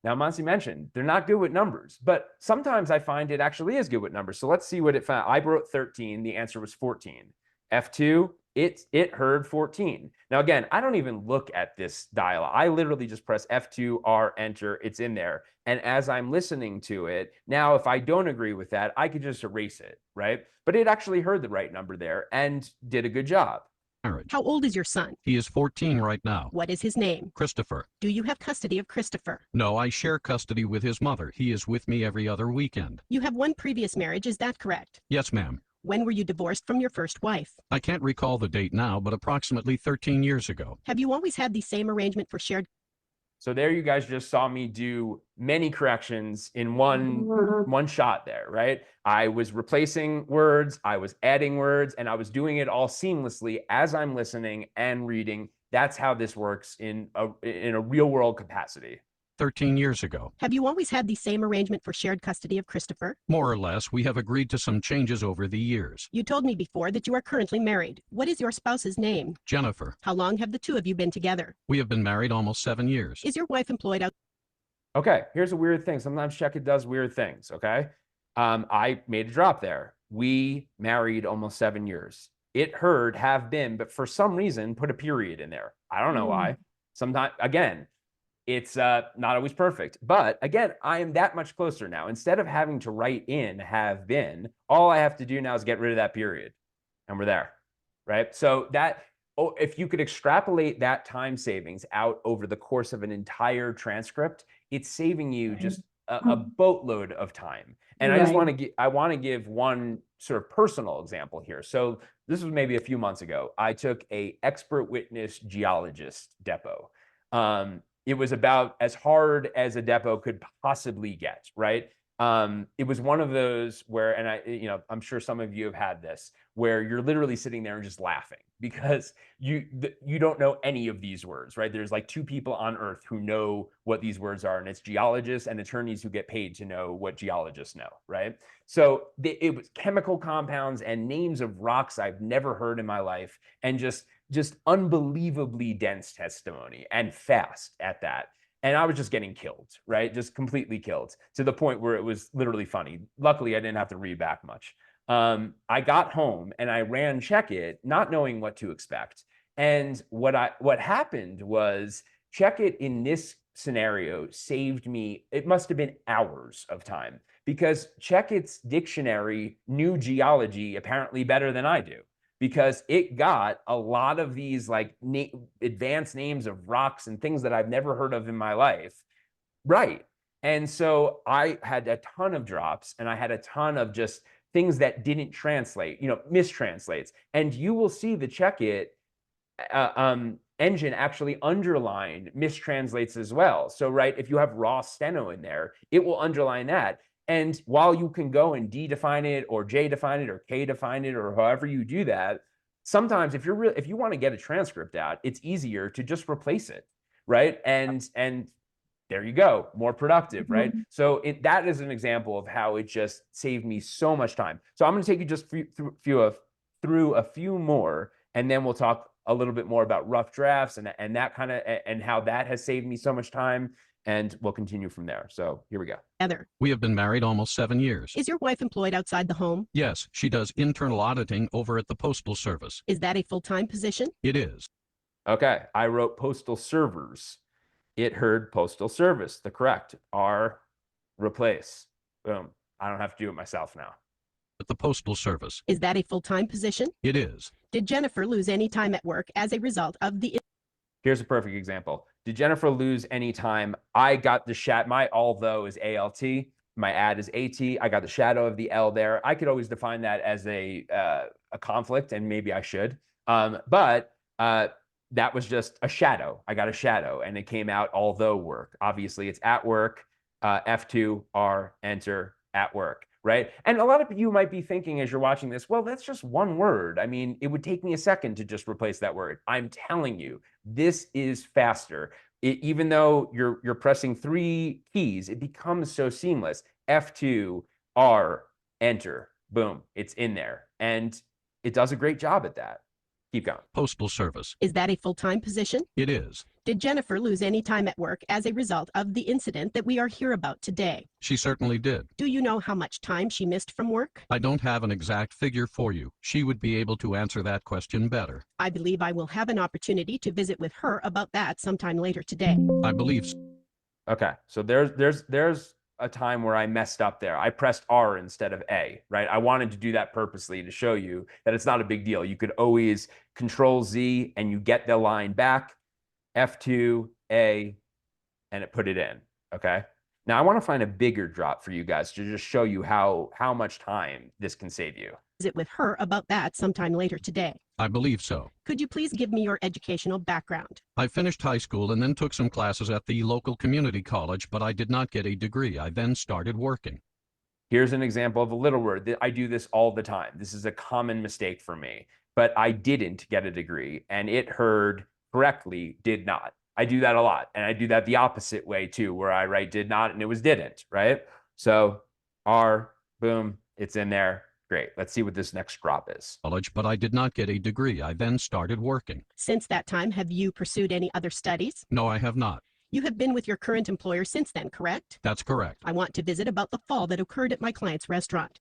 Now, Monsi mentioned they're not good with numbers, but sometimes I find it actually is good with numbers. So let's see what it found. I wrote 13. The answer was 14. F2, it heard 14. Now, again, I don't even look at this dial. I literally just press F2, R, enter. It's in there. And as I'm listening to it, now, if I don't agree with that, I could just erase it, right? But it actually heard the right number there and did a good job. Marriage. How old is your son? He is 14 right now. What is his name? Christopher. Do you have custody of Christopher? No, I share custody with his mother. He is with me every other weekend. You have one previous marriage, is that correct? Yes, ma'am. When were you divorced from your first wife? I can't recall the date now, but approximately 13 years ago. Have you always had the same arrangement for shared? So there you guys just saw me do many corrections in one shot there, right? I was replacing words, I was adding words, and I was doing it all seamlessly as I'm listening and reading. That's how this works in a real world capacity. 13 years ago. Have you always had the same arrangement for shared custody of Christopher? More or less, we have agreed to some changes over the years. You told me before that you are currently married. What is your spouse's name? Jennifer. How long have the two of you been together? We have been married almost 7 years. Is your wife employed out? Okay, here's a weird thing. Sometimes Check-It does weird things, okay? I made a drop there. We married almost 7 years. It heard have been, but for some reason put a period in there. I don't know why. Sometimes, again, it's not always perfect. But again, I am that much closer now. Instead of having to write in have been, all I have to do now is get rid of that period. And we're there, right? So that, if you could extrapolate that time savings out over the course of an entire transcript, it's saving you just a boatload of time. And I just want to give one sort of personal example here. So this was maybe a few months ago. I took a expert witness geologist depot. It was about as hard as a depot could possibly get, right? It was one of those where, and I'm sure some of you have had this, where you're literally sitting there and just laughing because you don't know any of these words, right? There's like two people on earth who know what these words are, and it's geologists and attorneys who get paid to know what geologists know, right? So it was chemical compounds and names of rocks I've never heard in my life, and just unbelievably dense testimony and fast at that. And I was just getting killed, right? Just completely killed to the point where it was literally funny. Luckily, I didn't have to read back much. I got home and I ran Check-It, not knowing what to expect. And what happened was Check-It in this scenario saved me, it must have been hours of time, because Check-It's dictionary knew geology apparently better than I do, because it got a lot of these like advanced names of rocks and things that I've never heard of in my life. Right. And so I had a ton of drops, and I had a ton of just things that didn't translate, mistranslates. And you will see the Check-It engine actually underline mistranslates as well. So, right, if you have raw steno in there, it will underline that. And while you can go and D define it or J define it or K define it or however you do that, sometimes if you want to get a transcript out, it's easier to just replace it, right? And there you go, more productive, right? So that is an example of how it just saved me so much time. So I'm going to take you just through a few more, and then we'll talk a little bit more about rough drafts and that kind of, and how that has saved me so much time. And we'll continue from there. So here we go. Together. We have been married almost 7 years. Is your wife employed outside the home? Yes, she does internal auditing over at the Postal Service. Is that a full-time position? It is. Okay, I wrote postal servers. It heard postal service, the correct R, replace. Boom. I don't have to do it myself now. At the Postal Service. Is that a full-time position? It is. Did Jennifer lose any time at work as a result of the... Here's a perfect example. Did Jennifer lose any time? I got the my although is ALT, my add is AT. I got the shadow of the L there. I could always define that as a conflict, and maybe I should. But that was just a shadow. I got a shadow, and it came out although work. Obviously, it's at work. F2, R, enter, at work, right? And a lot of you might be thinking as you're watching this, well, that's just one word. I mean, it would take me a second to just replace that word. I'm telling you, this is faster. Even though you're pressing 3 keys, it becomes so seamless. F2, R, enter, boom, it's in there. And it does a great job at that. Keep going. Postal Service. Is that a full-time position? It is. Did Jennifer lose any time at work as a result of the incident that we are here about today? She certainly did. Do you know how much time she missed from work? I don't have an exact figure for you. She would be able to answer that question better. I believe I will have an opportunity to visit with her about that sometime later today. I believe so. Okay, so there's a time where I messed up there. I pressed R instead of A, right? I wanted to do that purposely to show you that it's not a big deal. You could always Control Z and you get the line back, F2, A, and it put it in, okay? Now I want to find a bigger drop for you guys to just show you how much time this can save you. Visit with her about that sometime later today. I believe so. Could you please give me your educational background? I finished high school and then took some classes at the local community college, but I did not get a degree. I then started working. Here's an example of a little word. I do this all the time. This is a common mistake for me, but I didn't get a degree and it heard correctly did not. I do that a lot. And I do that the opposite way too, where I write did not and it was didn't, right? So R, boom, it's in there. Great. Let's see what this next drop is. College, but I did not get a degree. I then started working. Since that time, have you pursued any other studies? No, I have not. You have been with your current employer since then, correct? That's correct. I want to visit about the fall that occurred at my client's restaurant.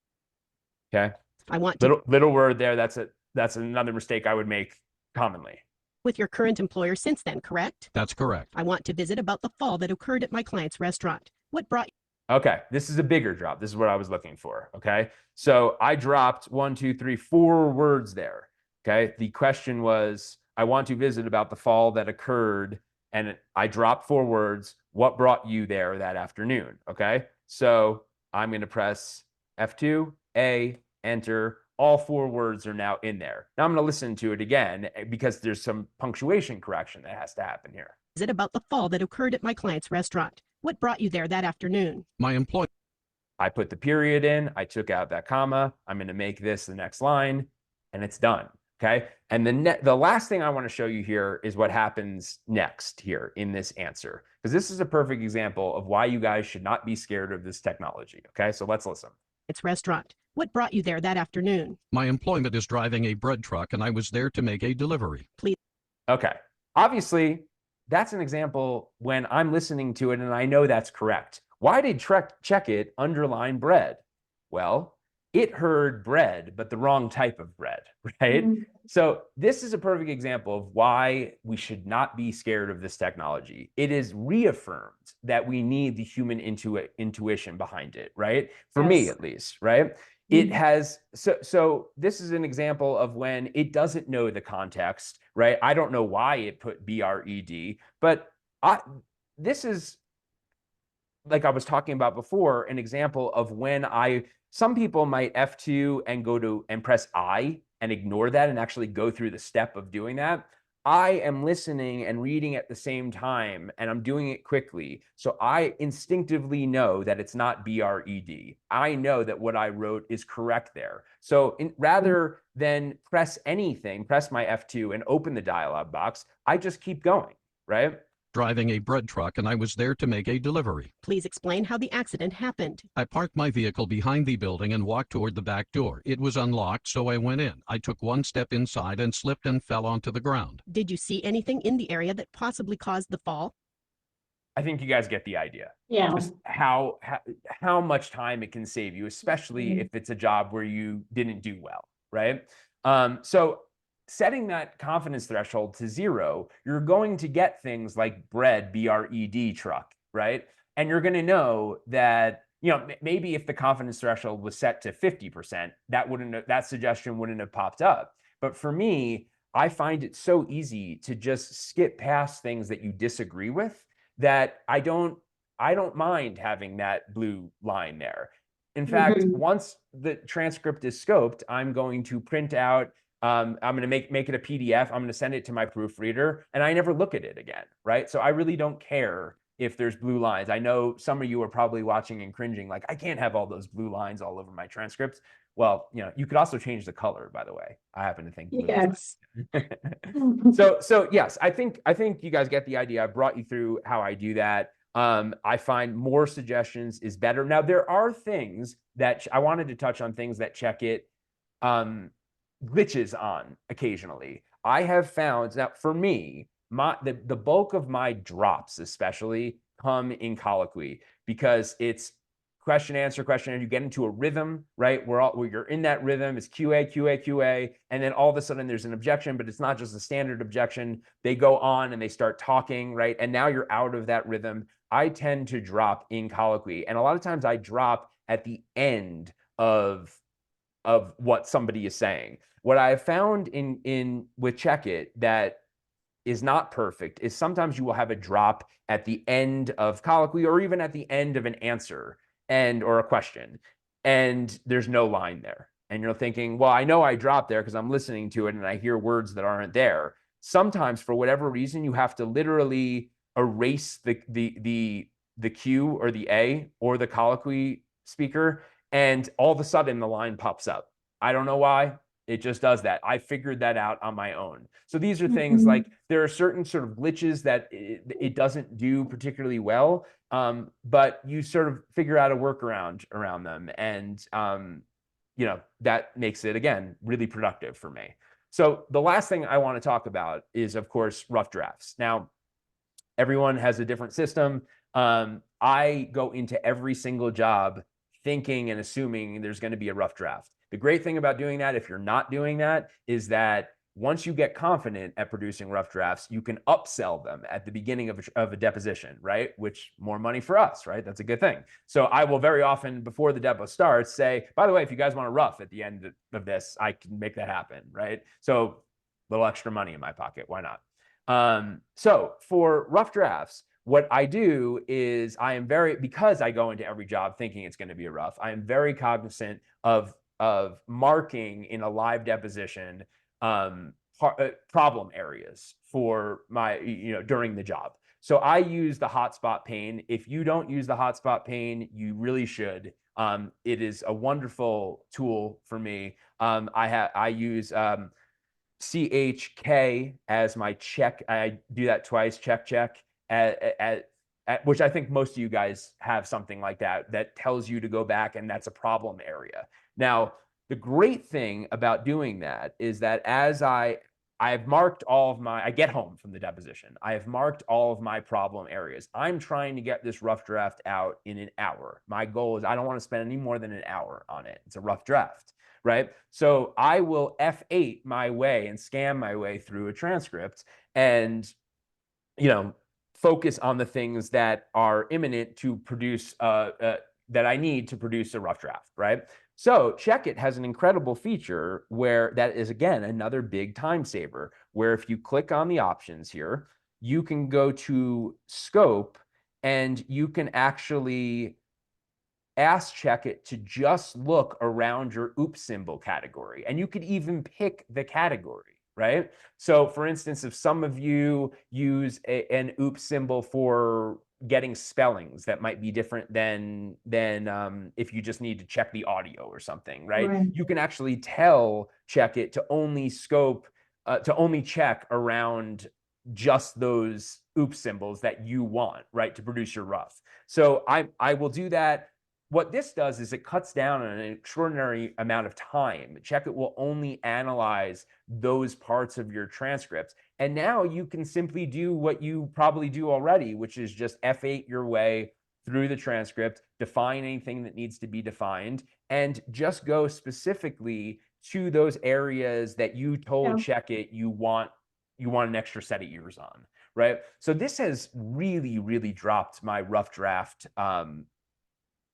Okay. I want to Little word there. That's another mistake I would make commonly. with your current employer since then, correct? That's correct. I want to visit about the fall that occurred at my client's restaurant. What brought Okay, this is a bigger drop. This is what I was looking for. Okay, so I dropped 1, 2, 3, 4 words there. Okay, the question was, I want to visit about the fall that occurred, and I dropped 4 words. What brought you there that afternoon? Okay, so I'm going to press F2, A, enter. All 4 words are now in there. Now I'm going to listen to it again because there's some punctuation correction that has to happen here. visit about the fall that occurred at my client's restaurant? What brought you there that afternoon? My employer. I put the period in, I took out that comma, I'm going to make this the next line, and it's done, okay? And the last thing I want to show you here is what happens next here in this answer, because this is a perfect example of why you guys should not be scared of this technology, okay? So let's listen. Its restaurant. What brought you there that afternoon? My employment is driving a bread truck and I was there to make a delivery. Okay, obviously, that's an example when I'm listening to it and I know that's correct. Why did check it underline bread? Well, it heard bread, but the wrong type of bread, right? Mhm. So this is a perfect example of why we should not be scared of this technology. It is reaffirmed that we need the human intuition behind it, right? For me, Yes. at least, right? It Mhm. has, so this is an example of when it doesn't know the context, right? I don't know why it put BRED, but this is, like I was talking about before, an example of when some people might F2 and go to and press I and ignore that and actually go through the step of doing that. I am listening and reading at the same time and I'm doing it quickly. So I instinctively know that it's not BRED. I know that what I wrote is correct there. So rather than press anything, press my F2 and open the dialog box, I just keep going, right? Driving a bread truck and I was there to make a delivery. Please explain how the accident happened. I parked my vehicle behind the building and walked toward the back door. It was unlocked, so I went in. I took one step inside and slipped and fell onto the ground. Did you see anything in the area that possibly caused the fall? I think you guys get the idea. Yeah. Just how much time it can save you, especially if it's a job where you didn't do well, right? So setting that confidence threshold to 0, you're going to get things like bread, BRED truck, right? And you're going to know that, you know, maybe if the confidence threshold was set to 50%, that suggestion wouldn't have popped up. But for me, I find it so easy to just skip past things that you disagree with that I don't mind having that blue line there. In fact, once the transcript is scoped, I'm going to print out, I'm going to make it a PDF. I'm going to send it to my proofreader and I never look at it again, right? So I really don't care if there's blue lines. I know some of you are probably watching and cringing, like, I can't have all those blue lines all over my transcripts. Well, you could also change the color, by the way. I happen to think blue Yes. so yes, I think you guys get the idea. I brought you through how I do that. I find more suggestions is better. Now, there are things that I wanted to touch on, things that Checkit glitches on occasionally. I have found that for me, the bulk of my drops especially come in colloquy, because it's question, answer, you get into a rhythm, right? Where you're in that rhythm, it's QA, and then all of a sudden there's an objection, but it's not just a standard objection. They go on and they start talking, right? And now you're out of that rhythm. I tend to drop in colloquy, and a lot of times I drop at the end of what somebody is saying. What I have found with Checkit that is not perfect is sometimes you will have a drop at the end of colloquy, or even at the end of an answer or a question, and there's no line there. And you're thinking, well, I know I dropped there because I'm listening to it and I hear words that aren't there. Sometimes, for whatever reason, you have to literally erase the Q or the A or the colloquy speaker, and all of a sudden the line pops up. I don't know why. It just does that. I figured that out on my own. So these are things like, there are certain sort of glitches that it doesn't do particularly well, but you sort of figure out a workaround around them. And, that makes it, again, really productive for me. So the last thing I want to talk about is, of course, rough drafts. Now, everyone has a different system. I go into every single job thinking and assuming there's going to be a rough draft. The great thing about doing that, if you're not doing that, is that once you get confident at producing rough drafts, you can upsell them at the beginning of a deposition, right? Which, more money for us, right? That's a good thing. So I will very often, before the depo starts, say, by the way, if you guys want a rough at the end of this, I can make that happen, right? So a little extra money in my pocket, why not? So for rough drafts, what I do is because I go into every job thinking it's going to be a rough, I am very cognizant of marking in a live deposition problem areas for my, during the job. So I use the hotspot pane. If you don't use the hotspot pane, you really should. It is a wonderful tool for me. I use CHK as my check. I do that twice, check, which I think most of you guys have something like that tells you to go back, and that's a problem area. Now, the great thing about doing that is that as I've marked I get home from the deposition, I have marked all of my problem areas. I'm trying to get this rough draft out in an hour. My goal is I don't want to spend any more than an hour on it. It's a rough draft, right? So I will F8 my way and scam my way through a transcript and, focus on the things that are imminent to produce, that I need to produce a rough draft, right? So Checkit has an incredible feature where that is, again, another big time saver, where if you click on the options here, you can go to scope and you can actually ask Checkit to just look around your oops symbol category. And you could even pick the category, right? So for instance, if some of you use an oops symbol for getting spellings that might be different than if you just need to check the audio or something, right? You can actually tell Checkit to only check around just those oops symbols that you want, right, to produce your rough. So I will do that. What this does is it cuts down on an extraordinary amount of time. Checkit will only analyze those parts of your transcripts. And now you can simply do what you probably do already, which is just F8 your way through the transcript, define anything that needs to be defined, and just go specifically to those areas that you told Checkit you want an extra set of ears on, right? So this has really, really dropped my rough draft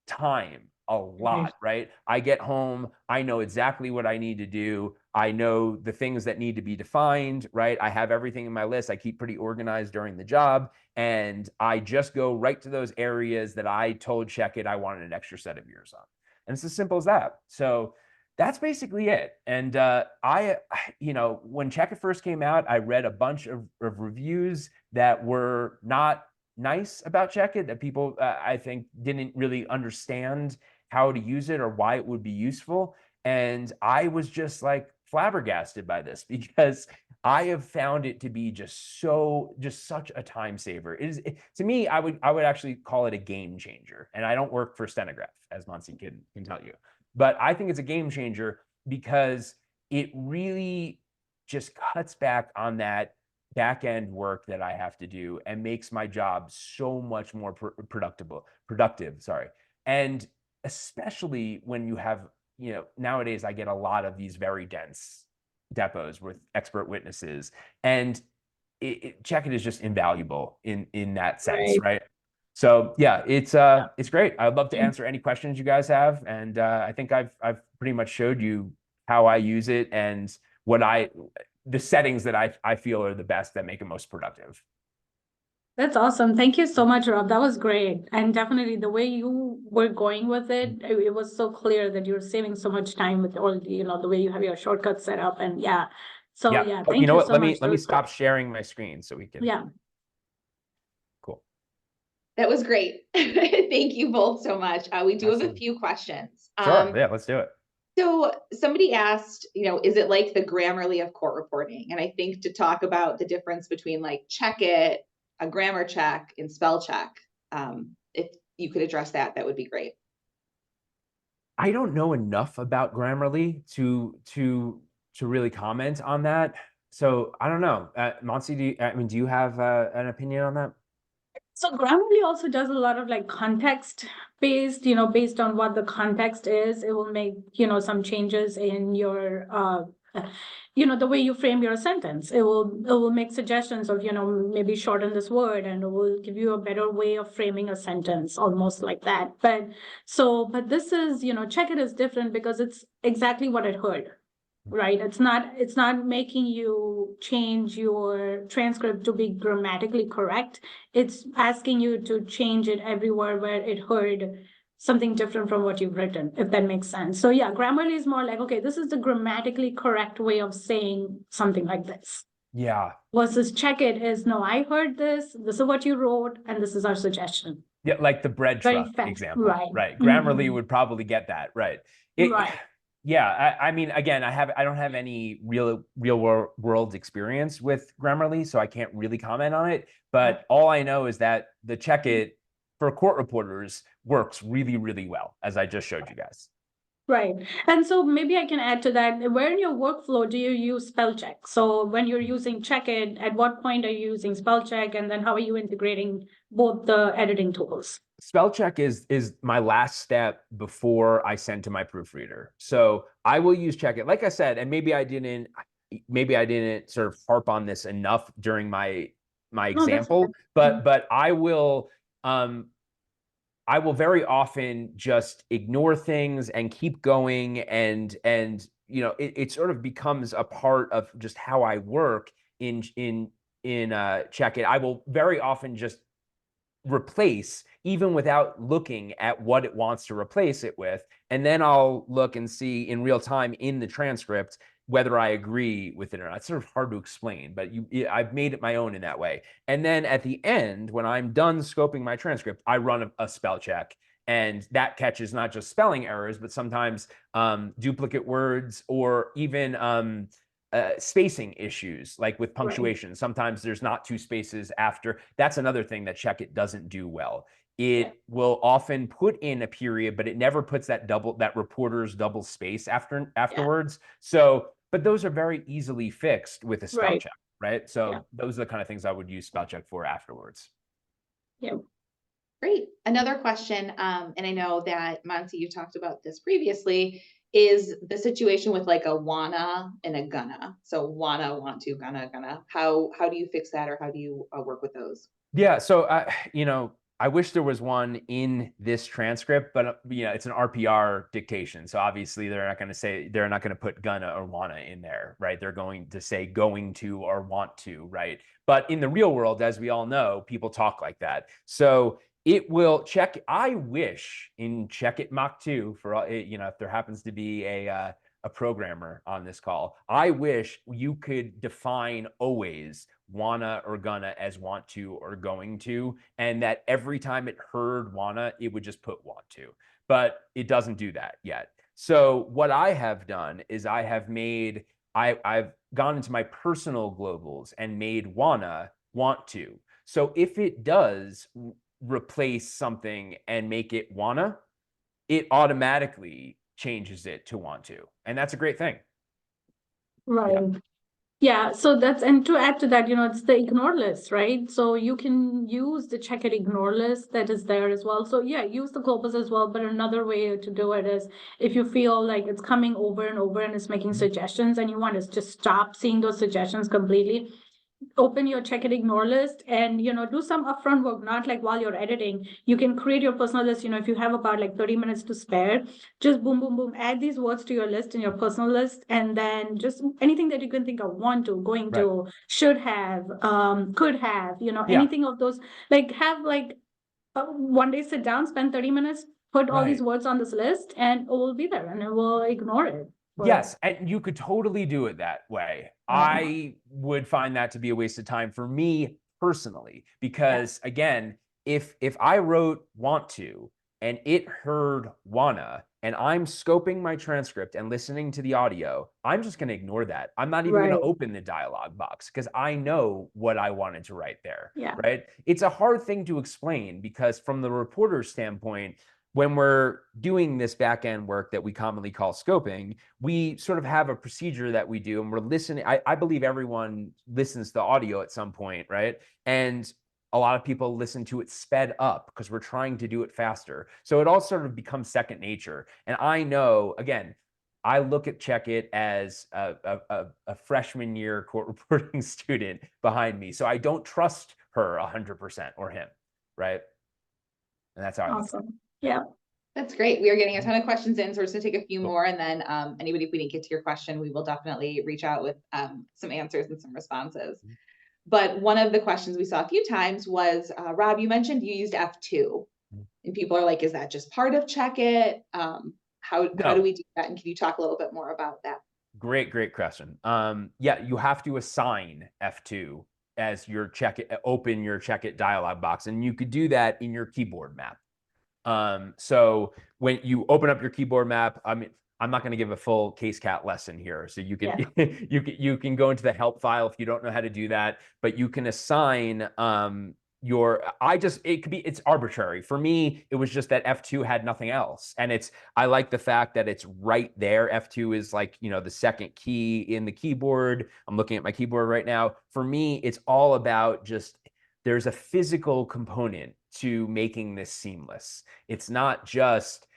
time a lot, right? I get home, I know exactly what I need to do. I know the things that need to be defined, right? I have everything in my list. I keep pretty organized during the job, and I just go right to those areas that I told Checkit I wanted an extra set of ears on. And it's as simple as that. So that's basically it. And when Checkit first came out, I read a bunch of reviews that were not nice about Check-It, that people, I think, didn't really understand how to use it or why it would be useful. And I was just like flabbergasted by this because I have found it to be just such a time saver. To me, I would actually call it a game changer. And I don't work for Stenograph, as Monty can tell you, but I think it's a game changer because it really just cuts back on that back end work that I have to do and makes my job so much more productive. Sorry. And especially when you have, nowadays I get a lot of these very dense depots with expert witnesses, and Check-It is just invaluable in that sense, right? So yeah, it's great. I'd love to answer any questions you guys have, and I think I've pretty much showed you how I use it and the settings that I feel are the best that make it most productive. That's awesome. Thank you so much, Rob. That was great. And definitely the way you were going with it, it was so clear that you're saving so much time with all the, the way you have your shortcuts set up. And yeah. So yeah, Oh, thank you know you what? so Let much. me stop sharing my screen so we can. Yeah. Cool. That was great. Thank you both so much. We do have a Absolutely. few questions. Sure. Yeah, let's do it. So somebody asked, is it like the Grammarly of court reporting? And I think to talk about the difference between like Check-It, a grammar check, and spell check, if you could address that, that would be great. I don't know enough about Grammarly to really comment on that. So I don't know. Monty, do you have an opinion on that? So Grammarly also does a lot of like context based, based on what the context is, it will make, some changes in your, the way you frame your sentence. It will make suggestions of, maybe shorten this word, and it will give you a better way of framing a sentence, almost like that. But this is, Check-It is different because it's exactly what it heard. Right. It's not making you change your transcript to be grammatically correct. It's asking you to change it everywhere where it heard something different from what you've written, if that makes sense. So yeah, Grammarly is more like, okay, this is the grammatically correct way of saying something like this. Yeah. Versus Check-It is, no, I heard this is what you wrote, and this is our suggestion. Yeah, like the bread truck example. Right. Grammarly would probably get that. Right. Right. Yeah, I mean, again, I don't have any real world experience with Grammarly, so I can't really comment on it. But all I know is that the Check-It for court reporters works really, really well, as I just showed you guys. Right. And so maybe I can add to that, where in your workflow do you use spell check? So when you're using Check-It, at what point are you using spell check? And then how are you integrating both the editing tools? Spell check is my last step before I send to my proofreader. So I will use Check-It. Like I said, and maybe I didn't sort of harp on this enough during my example, but I will very often just ignore things and keep going, and it sort of becomes a part of just how I work in Check-It. I will very often just replace even without looking at what it wants to replace it with, and then I'll look and see in real time in the transcript whether I agree with it or not. It's sort of hard to explain, but I've made it my own in that way. And then at the end, when I'm done scoping my transcript, I run a spell check, and that catches not just spelling errors, but sometimes duplicate words, or even spacing issues, like with punctuation. Right. Sometimes there's not two spaces after. That's another thing that Check-It doesn't do well. It will often put in a period, but it never puts that reporter's double space afterwards. So, but those are very easily fixed with a spell check, right? So those are the kind of things I would use spell check for afterwards. Yeah. Great. Another question, and I know that Monty, you talked about this previously, is the situation with like a wanna and a gonna. So wanna, want to, gonna. How do you fix that, or how do you work with those? Yeah. So I wish there was one in this transcript, but it's an RPR dictation. So obviously they're not going to put gonna or wanna in there, right? They're going to say going to or want to, right? But in the real world, as we all know, people talk like that. So it will check. I wish in Check-It Mach 2 for, if there happens to be a programmer on this call, I wish you could define always wanna or gonna as want to or going to, and that every time it heard wanna, it would just put want to, but it doesn't do that yet. So what I have done is I've gone into my personal globals and made wanna want to. So if it does replace something and make it wanna, it automatically changes it to want to. And that's a great thing. Right. Yeah, so that's, and to add to that, it's the ignore list, right? So you can use the check it ignore list that is there as well. So yeah, use the globals as well. But another way to do it is if you feel like it's coming over and over and it's making suggestions and you want to just stop seeing those suggestions completely, open your check it ignore list and do some upfront work, not like while you're editing. You can create your personal list. If you have about like 30 minutes to spare, just boom boom boom, add these words to your list in your personal list, and then just anything that you can think of, want to, going to, should have, could have, anything of those, like have like one day sit down, spend 30 minutes, put all these words on this list, and it will be there and it will ignore it. Yes, and you could totally do it that way. I would find that to be a waste of time for me personally, because again, if I wrote want to and it heard wanna, and I'm scoping my transcript and listening to the audio, I'm just going to ignore that. I'm not even going to open the dialogue box because I know what I wanted to write there. Right? It's a hard thing to explain because from the reporter's standpoint, when we're doing this back-end work that we commonly call scoping, we sort of have a procedure that we do and we're listening. I believe everyone listens to audio at some point, right? And a lot of people listen to it sped up because we're trying to do it faster. So it all sort of becomes second nature. And I know, again, I look at Check It as a freshman year court reporting student behind me. So I don't trust her 100% or him, right? And that's how awesome. Yeah. That's great. We are getting a ton of questions in, so we're just gonna take a few more, and then anybody, if we didn't get to your question, we will definitely reach out with some answers and some responses. But one of the questions we saw a few times was, Rob, you mentioned you used F2, and people are like, is that just part of Check It? How do we do that? And can you talk a little bit more about that? Great question. Yeah, you have to assign F2 as your Check It, open your Check It dialog box, and you could do that in your keyboard map. So when you open up your keyboard map, I mean, I'm not going to give a full CaseCat lesson here. So you can, you can go into the help file if you don't know how to do that, but you can assign, it's arbitrary. For me, it was just that F2 had nothing else. And I like the fact that it's right there. F2 is like, the second key in the keyboard. I'm looking at my keyboard right now. For me, it's all about just, there's a physical component to making this seamless. It's not just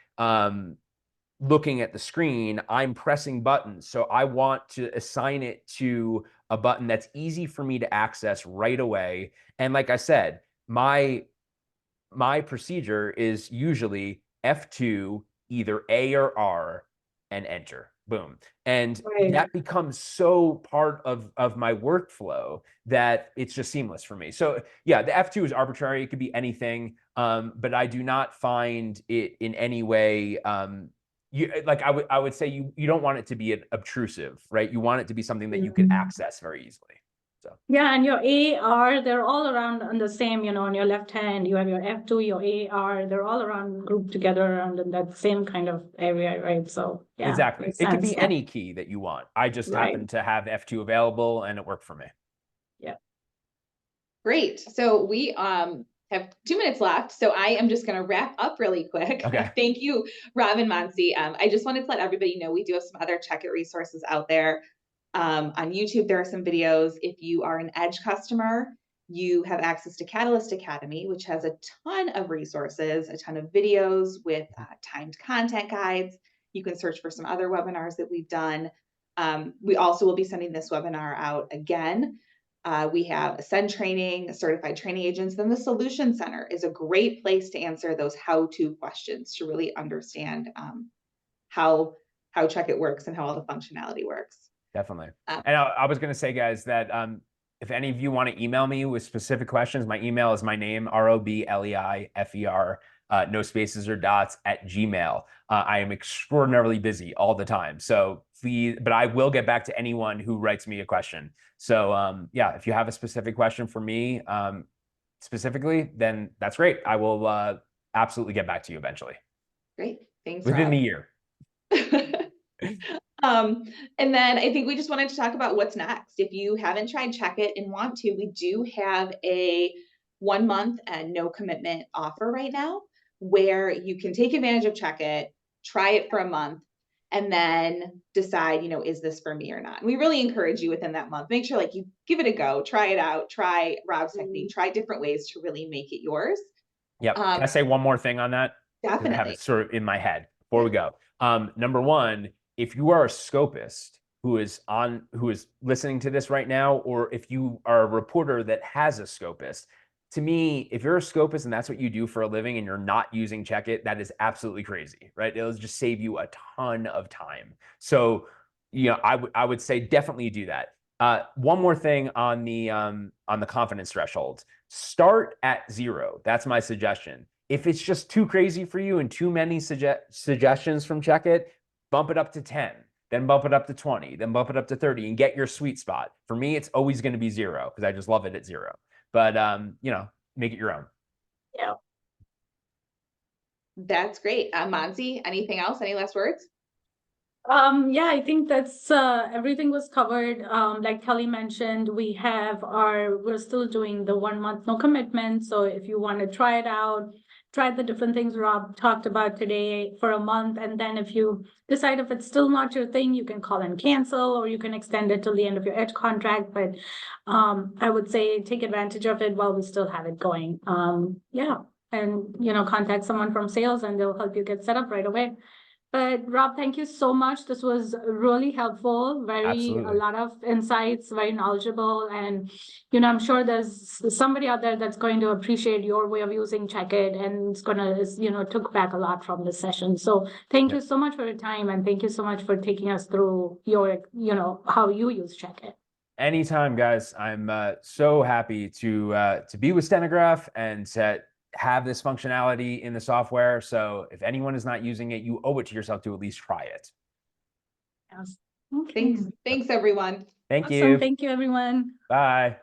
looking at the screen. I'm pressing buttons. So I want to assign it to a button that's easy for me to access right away. And like I said, my procedure is usually F2, either A or R, and enter. Boom. And that becomes so part of my workflow that it's just seamless for me. So yeah, the F2 is arbitrary. It could be anything. But I do not find it in any way, I would say you don't want it to be obtrusive, right? You want it to be something that you can access very easily. So yeah, and your AR, they're all around on the same, on your left hand, you have your F2, your AR, they're all around, grouped together around in that same kind of area, right? So yeah. Exactly. It could be any key that you want. I just happen to have F2 available and it worked for me. Yeah. Great. So we have 2 minutes left. So I am just going to wrap up really quick. Okay. Thank you, Rob and Mansi. I just wanted to let everybody know we do have some other Check It resources out there. On YouTube, there are some videos. If you are an Edge customer, you have access to Catalyst Academy, which has a ton of resources, a ton of videos with timed content guides. You can search for some other webinars that we've done. We also will be sending this webinar out again. We have Ascend Training, Certified Training Agents. Then the Solution Center is a great place to answer those how-to questions to really understand how Check It works and how all the functionality works. Definitely. And I was going to say, guys, that if any of you want to email me with specific questions, my email is my name, ROBLEIFER no spaces or dots at Gmail. I am extraordinarily busy all the time. So please, but I will get back to anyone who writes me a question. So yeah, if you have a specific question for me specifically, then that's great. I will absolutely get back to you eventually. Great. Thanks, Within Rob. the year. And then I think we just wanted to talk about what's next. If you haven't tried Check It and want to, we do have a 1 month and no commitment offer right now where you can take advantage of Check It, try it for a month, and then decide, you know, is this for me or not? And we really encourage you within that month, make sure like you give it a go, try it out, try Rob's technique, try different ways to really make it yours. Yep. Can I say one more thing on that? 'Cause I have Definitely. it sort of in my head before we go. Number one, if you are a scopist who is listening to this right now, or if you are a reporter that has a scopist, to me, if you're a scopist and that's what you do for a living and you're not using Check It, that is absolutely crazy, right? It'll just save you a ton of time. So, you know, I would say definitely do that. One more thing on the confidence threshold. Start at 0. That's my suggestion. If it's just too crazy for you and too many suggestions from Check It, bump it up to 10, then bump it up to 20, then bump it up to 30 and get your sweet spot. For me, it's always going to be 0 because I just love it at 0. But, you know, make it your own. Yeah. That's great. Monzi, anything else? Any last words? Yeah, I think that's everything was covered. Like Kelly mentioned, we're still doing the 1 month no commitment. So if you want to try it out, try the different things Rob talked about today for a month. And then if you decide if it's still not your thing, you can call and cancel, or you can extend it till the end of your Edge contract. But I would say take advantage of it while we still have it going. Yeah. And, you know, contact someone from sales and they'll help you get set up right away. But Rob, thank you so much. This was really helpful, a Absolutely. lot of insights, very knowledgeable. And, you know, I'm sure there's somebody out there that's going to appreciate your way of using Check It and it's going to, you know, took back a lot from this session. So thank you so much for your time. And thank you so much for taking us through your, you know, how you use Check It. Anytime, guys. I'm so happy to be with Stenograph and to have this functionality in the software. So if anyone is not using it, you owe it to yourself to at least try it. Yes. Okay. Thanks, everyone. Thank Awesome. you. Thank you, everyone. Bye.